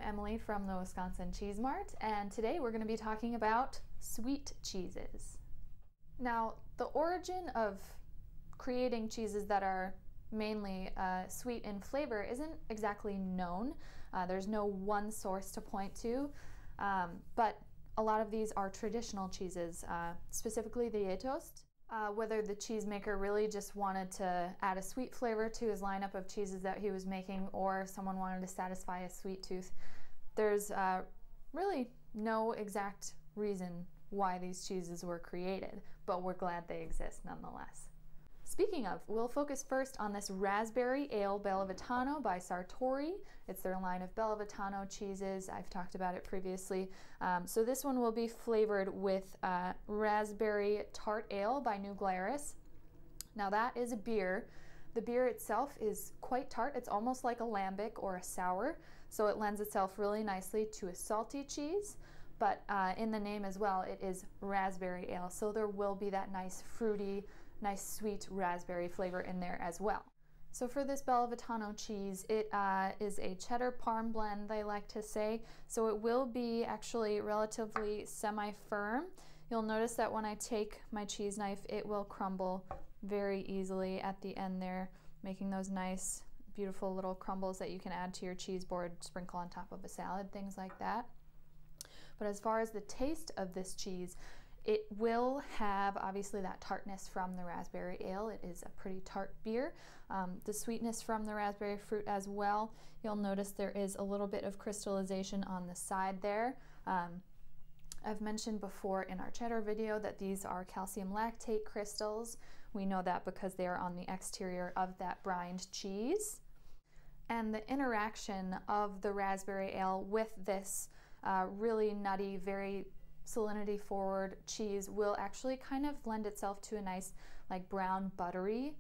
Emily from the Wisconsin Cheese Mart, and today we're going to be talking about sweet cheeses. Now, the origin of creating cheeses that are mainly sweet in flavor isn't exactly known. There's no one source to point to, but a lot of these are traditional cheeses, specifically the Gjetost. Whether the cheesemaker really just wanted to add a sweet flavor to his lineup of cheeses that he was making, or someone wanted to satisfy a sweet tooth, there's really no exact reason why these cheeses were created, but we're glad they exist nonetheless. Speaking of, we'll focus first on this Raspberry Ale Bellavitano by Sartori. It's their line of Bellavitano cheeses. I've talked about it previously. So this one will be flavored with Raspberry Tart Ale by New Glarus. Now that is a beer. The beer itself is quite tart. It's almost like a lambic or a sour, so it lends itself really nicely to a salty cheese. But in the name as well, it is raspberry ale, so there will be that nice fruity, nice sweet raspberry flavor in there as well. So for this Bellavitano cheese, it is a cheddar parm blend, they like to say, so it will be actually relatively semi-firm. You'll notice that when I take my cheese knife, it will crumble very easily at the end there, making those nice, beautiful little crumbles that you can add to your cheese board, sprinkle on top of a salad, things like that. But as far as the taste of this cheese, it will have obviously that tartness from the raspberry ale. It is a pretty tart beer. The sweetness from the raspberry fruit as well. You'll notice there is a little bit of crystallization on the side there. I've mentioned before in our cheddar video that these are calcium lactate crystals. We know that because they are on the exterior of that brined cheese. And the interaction of the raspberry ale with this really nutty, very salinity forward cheese will actually kind of lend itself to a nice like brown buttery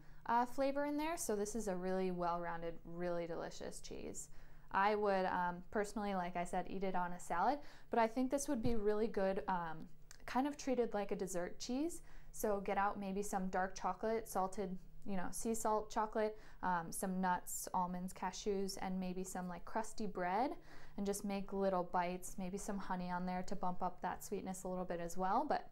flavor in there. So this is a really well-rounded, really delicious cheese. I would personally, like I said, eat it on a salad, but I think this would be really good kind of treated like a dessert cheese. So get out maybe some dark chocolate, salted, you know, sea salt chocolate, some nuts, almonds, cashews, and maybe some like crusty bread, and just make little bites, maybe some honey on there to bump up that sweetness a little bit as well. But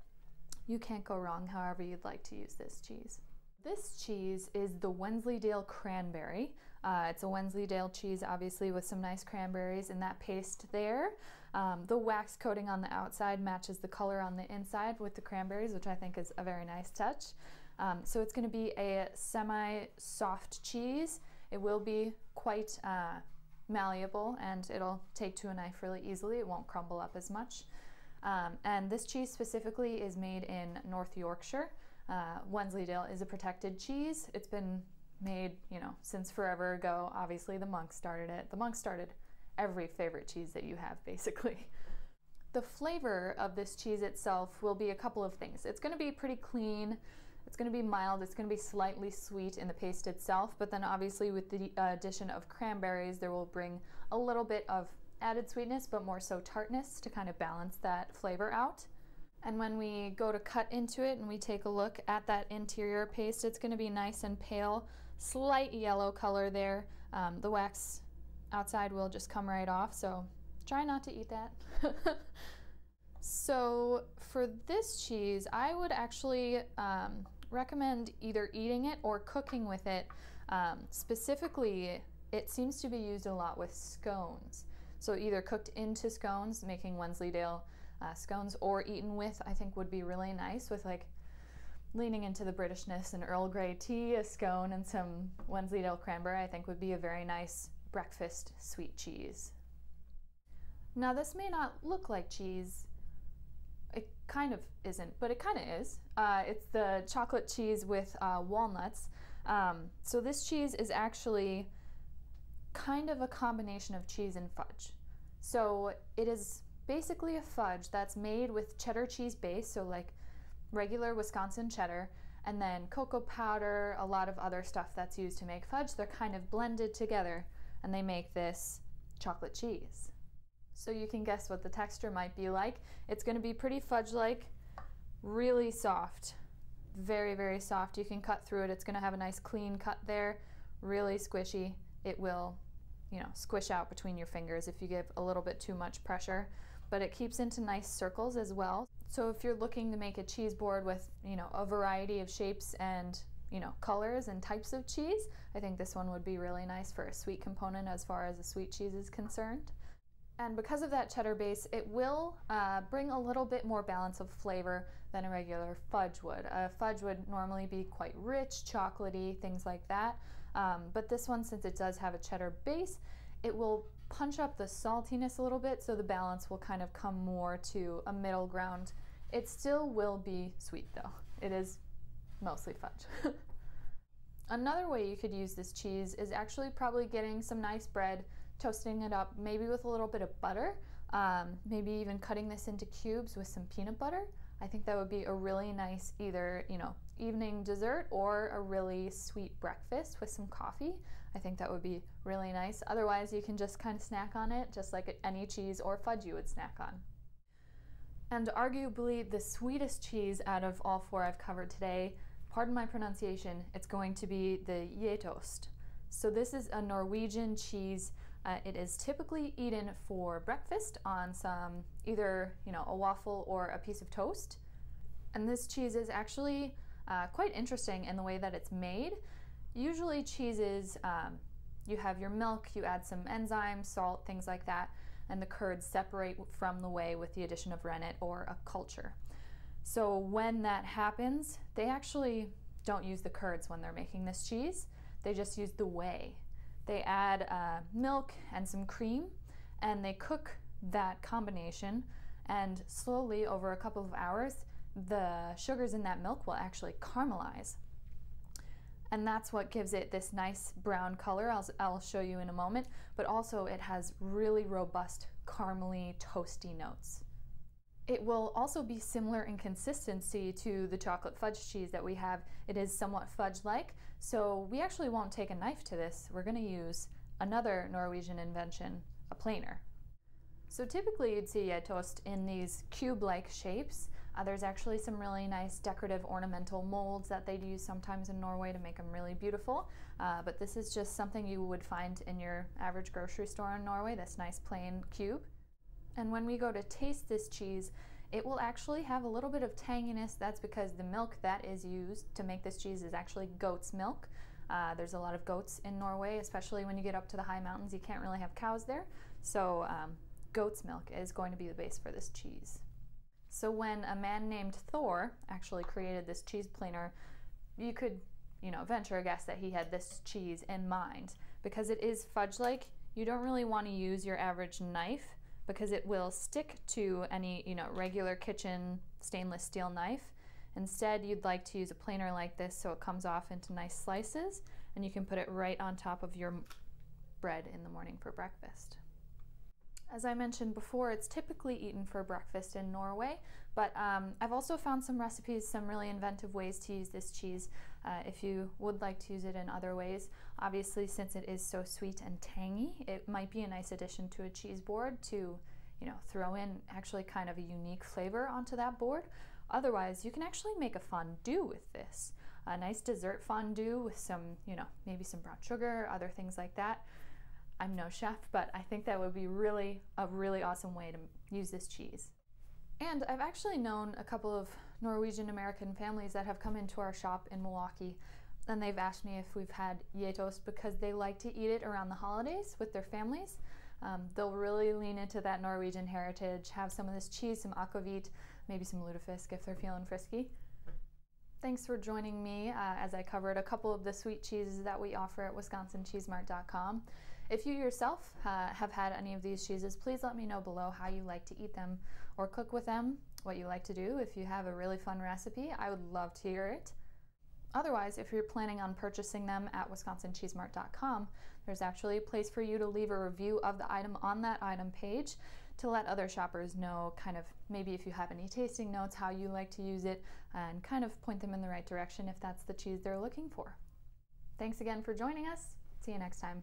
you can't go wrong however you'd like to use this cheese. This cheese is the Wensleydale Cranberry. It's a Wensleydale cheese, obviously, with some nice cranberries in that paste there. The wax coating on the outside matches the color on the inside with the cranberries, which I think is a very nice touch. So it's going to be a semi-soft cheese. It will be quite malleable, and it'll take to a knife really easily. It won't crumble up as much. And this cheese specifically is made in North Yorkshire. Wensleydale is a protected cheese. It's been made, you know, since forever ago. Obviously the monks started it. The monks started every favorite cheese that you have, basically. The flavor of this cheese itself will be a couple of things. It's going to be pretty clean. It's going to be mild. It's going to be slightly sweet in the paste itself, but then obviously with the addition of cranberries, there will bring a little bit of added sweetness, but more so tartness to kind of balance that flavor out. And when we go to cut into it and we take a look at that interior paste, it's going to be nice and pale, slight yellow color there. The wax outside will just come right off, so try not to eat that. So for this cheese, I would actually recommend either eating it or cooking with it. Specifically, it seems to be used a lot with scones. So either cooked into scones, making Wensleydale scones, or eaten with, I think would be really nice with like leaning into the Britishness and Earl Grey tea, a scone, and some Wensleydale Cranberry, I think would be a very nice breakfast sweet cheese. Now this may not look like cheese. It kind of isn't, but it kind of is. It's the chocolate cheese with walnuts. So this cheese is actually kind of a combination of cheese and fudge. So it is basically a fudge that's made with cheddar cheese base, so like regular Wisconsin cheddar, and then cocoa powder, a lot of other stuff that's used to make fudge. They're kind of blended together and they make this chocolate cheese. So you can guess what the texture might be like. It's going to be pretty fudge-like, really soft, very, very soft. You can cut through it. It's going to have a nice clean cut there, really squishy. It will squish out between your fingers if you give a little bit too much pressure, but it keeps into nice circles as well. So if you're looking to make a cheese board with, a variety of shapes and, colors and types of cheese, I think this one would be really nice for a sweet component as far as a sweet cheese is concerned. And because of that cheddar base, it will bring a little bit more balance of flavor than a regular fudge would. A fudge would normally be quite rich, chocolatey, things like that. But this one, since it does have a cheddar base, it will punch up the saltiness a little bit, so the balance will kind of come more to a middle ground. It still will be sweet though. It is mostly fudge. Another way you could use this cheese is actually probably getting some nice bread, toasting it up, maybe with a little bit of butter, maybe even cutting this into cubes with some peanut butter. I think that would be a really nice either, evening dessert or a really sweet breakfast with some coffee. I think that would be really nice. Otherwise, you can just kind of snack on it, just like any cheese or fudge you would snack on. And arguably the sweetest cheese out of all four I've covered today, pardon my pronunciation, it's going to be the Gjetost. So this is a Norwegian cheese. It is typically eaten for breakfast on some either a waffle or a piece of toast. And this cheese is actually quite interesting in the way that it's made. Usually cheeses, you have your milk, you add some enzymes, salt, things like that, and the curds separate from the whey with the addition of rennet or a culture. So when that happens, they actually don't use the curds when they're making this cheese. They just use the whey. They add milk and some cream, and they cook that combination, and slowly over a couple of hours the sugars in that milk will actually caramelize, and that's what gives it this nice brown color I'll show you in a moment, but also it has really robust caramely toasty notes. It will also be similar in consistency to the chocolate fudge cheese that we have. It is somewhat fudge-like, so we actually won't take a knife to this. We're going to use another Norwegian invention, a planer. So typically you'd see Gjetost in these cube-like shapes. There's actually some really nice decorative ornamental molds that they'd use sometimes in Norway to make them really beautiful, but this is just something you would find in your average grocery store in Norway, this nice plain cube. And when we go to taste this cheese, it will actually have a little bit of tanginess. That's because the milk that is used to make this cheese is actually goat's milk. There's a lot of goats in Norway, especially when you get up to the high mountains. You can't really have cows there, so goat's milk is going to be the base for this cheese. So when a man named Thor actually created this cheese planer, you could, venture a guess that he had this cheese in mind. Because it is fudge-like, you don't really want to use your average knife because it will stick to any, regular kitchen stainless steel knife. Instead, you'd like to use a planer like this so it comes off into nice slices, and you can put it right on top of your bread in the morning for breakfast. As I mentioned before, it's typically eaten for breakfast in Norway, but I've also found some recipes, some really inventive ways to use this cheese if you would like to use it in other ways. Obviously, since it is so sweet and tangy, it might be a nice addition to a cheese board to, throw in actually kind of a unique flavor onto that board. Otherwise, you can actually make a fondue with this. A nice dessert fondue with some, maybe some brown sugar, other things like that. I'm no chef, but I think that would be a really awesome way to use this cheese. And I've actually known a couple of Norwegian American families that have come into our shop in Milwaukee, and they've asked me if we've had Gjetost because they like to eat it around the holidays with their families. They'll really lean into that Norwegian heritage, have some of this cheese, some akvavit, maybe some lutefisk if they're feeling frisky. Thanks for joining me as I covered a couple of the sweet cheeses that we offer at WisconsinCheeseMart.com. If you yourself have had any of these cheeses, please let me know below how you like to eat them or cook with them, what you like to do. If you have a really fun recipe, I would love to hear it. Otherwise, if you're planning on purchasing them at WisconsinCheeseMart.com, there's actually a place for you to leave a review of the item on that item page to let other shoppers know kind of maybe if you have any tasting notes, how you like to use it, and kind of point them in the right direction if that's the cheese they're looking for. Thanks again for joining us. See you next time.